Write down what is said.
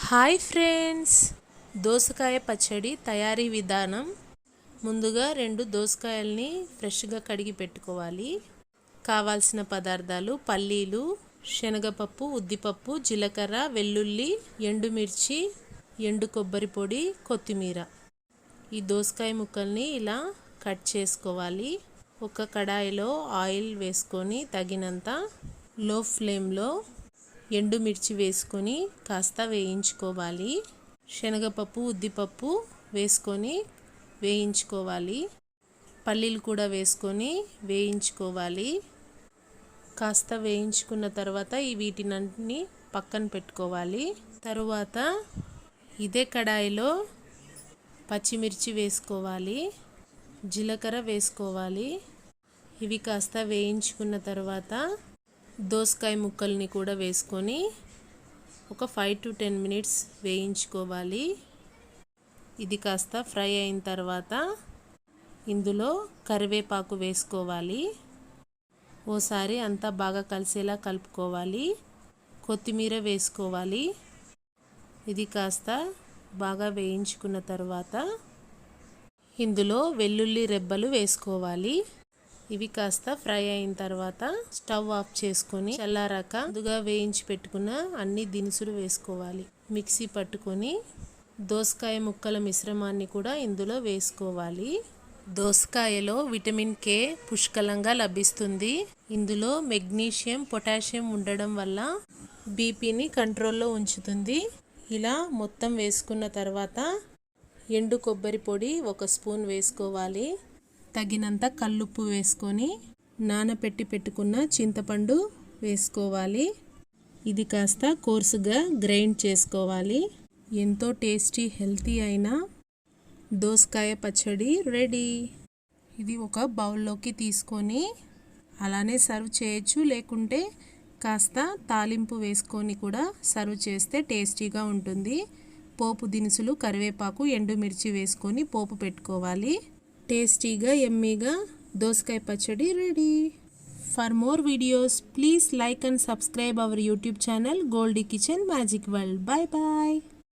Hi friends, దోసకాయ పచ్చడి తయారీ విధానం. ముందుగా 2 దోసకాయల్ని ఫ్రెష్గా కడిగి పెట్టుకోవాలి. కావాల్సిన పదార్థాలు: పల్లీలు, శనగపప్పు, ఉద్దిపప్పు, జీలకర్ర, వెల్లుల్లి, ఎండుమిర్చి, ఎండు కొబ్బరి పొడి, కొత్తిమీర. ఈ దోసకాయ ముక్కల్ని ఇలా కట్ చేసుకోవాలి. ఒక కడాయిలో ఆయిల్ వేసుకొని తగినంత లో ఫ్లేమ్లో ఎండుమిర్చి వేసుకొని కాస్త వేయించుకోవాలి. శనగపప్పు, ఉద్దిపప్పు వేసుకొని వేయించుకోవాలి. పల్లీలు కూడా వేసుకొని వేయించుకోవాలి. కాస్త వేయించుకున్న తర్వాత వీటినన్నిటిని పక్కన పెట్టుకోవాలి. తరువాత ఇదే కడాయిలో పచ్చిమిర్చి వేసుకోవాలి, జీలకర్ర వేసుకోవాలి. ఇవి కాస్త వేయించుకున్న తర్వాత దోసకాయ ముక్కల్ని కూడా వేసుకొని ఒక 5 to 10 minutes వేయించుకోవాలి. ఇది కాస్త ఫ్రై అయిన తర్వాత ఇందులో కరివేపాకు వేసుకోవాలి. ఓసారి అంతా బాగా కలిసేలా కలుపుకోవాలి. కొత్తిమీర వేసుకోవాలి. ఇది కాస్త బాగా వేయించుకున్న తర్వాత ఇందులో వెల్లుల్లి రెబ్బలు వేసుకోవాలి. ఇవి కాస్త ఫ్రై అయిన తర్వాత స్టవ్ ఆఫ్ చేసుకొని చల్లారాక ముందుగా వేయించి పెట్టుకున్న అన్ని దినుసులు వేసుకోవాలి. మిక్సీ పట్టుకొని దోసకాయ ముక్కల మిశ్రమాన్ని కూడా ఇందులో వేసుకోవాలి. దోసకాయలో విటమిన్ కే పుష్కలంగా లభిస్తుంది. ఇందులో మెగ్నీషియం, పొటాషియం ఉండడం వల్ల బీపీని కంట్రోల్లో ఉంచుతుంది. ఇలా మొత్తం వేసుకున్న తర్వాత ఎండు కొబ్బరి పొడి 1 స్పూన్ వేసుకోవాలి. తగినంత కల్లుప్పు వేసుకొని నానబెట్టి పెట్టుకున్న చింతపండు వేసుకోవాలి. ఇది కాస్త కోర్సుగా గ్రైండ్ చేసుకోవాలి. ఎంతో టేస్టీ, హెల్తీ అయిన దోసకాయ పచ్చడి రెడీ. ఇది ఒక బౌల్లోకి తీసుకొని అలానే సర్వ్ చేయొచ్చు, లేకుంటే కాస్త తాలింపు వేసుకొని కూడా సర్వ్ చేస్తే టేస్టీగా ఉంటుంది. పోపు దినుసులు, కరివేపాకు, ఎండుమిర్చి వేసుకొని పోపు పెట్టుకోవాలి. టేస్టీగా, యమ్మీగా దోసకాయ పచ్చడి ready. For more videos please like and subscribe our YouTube channel Goldie Kitchen Magic World. Bye bye.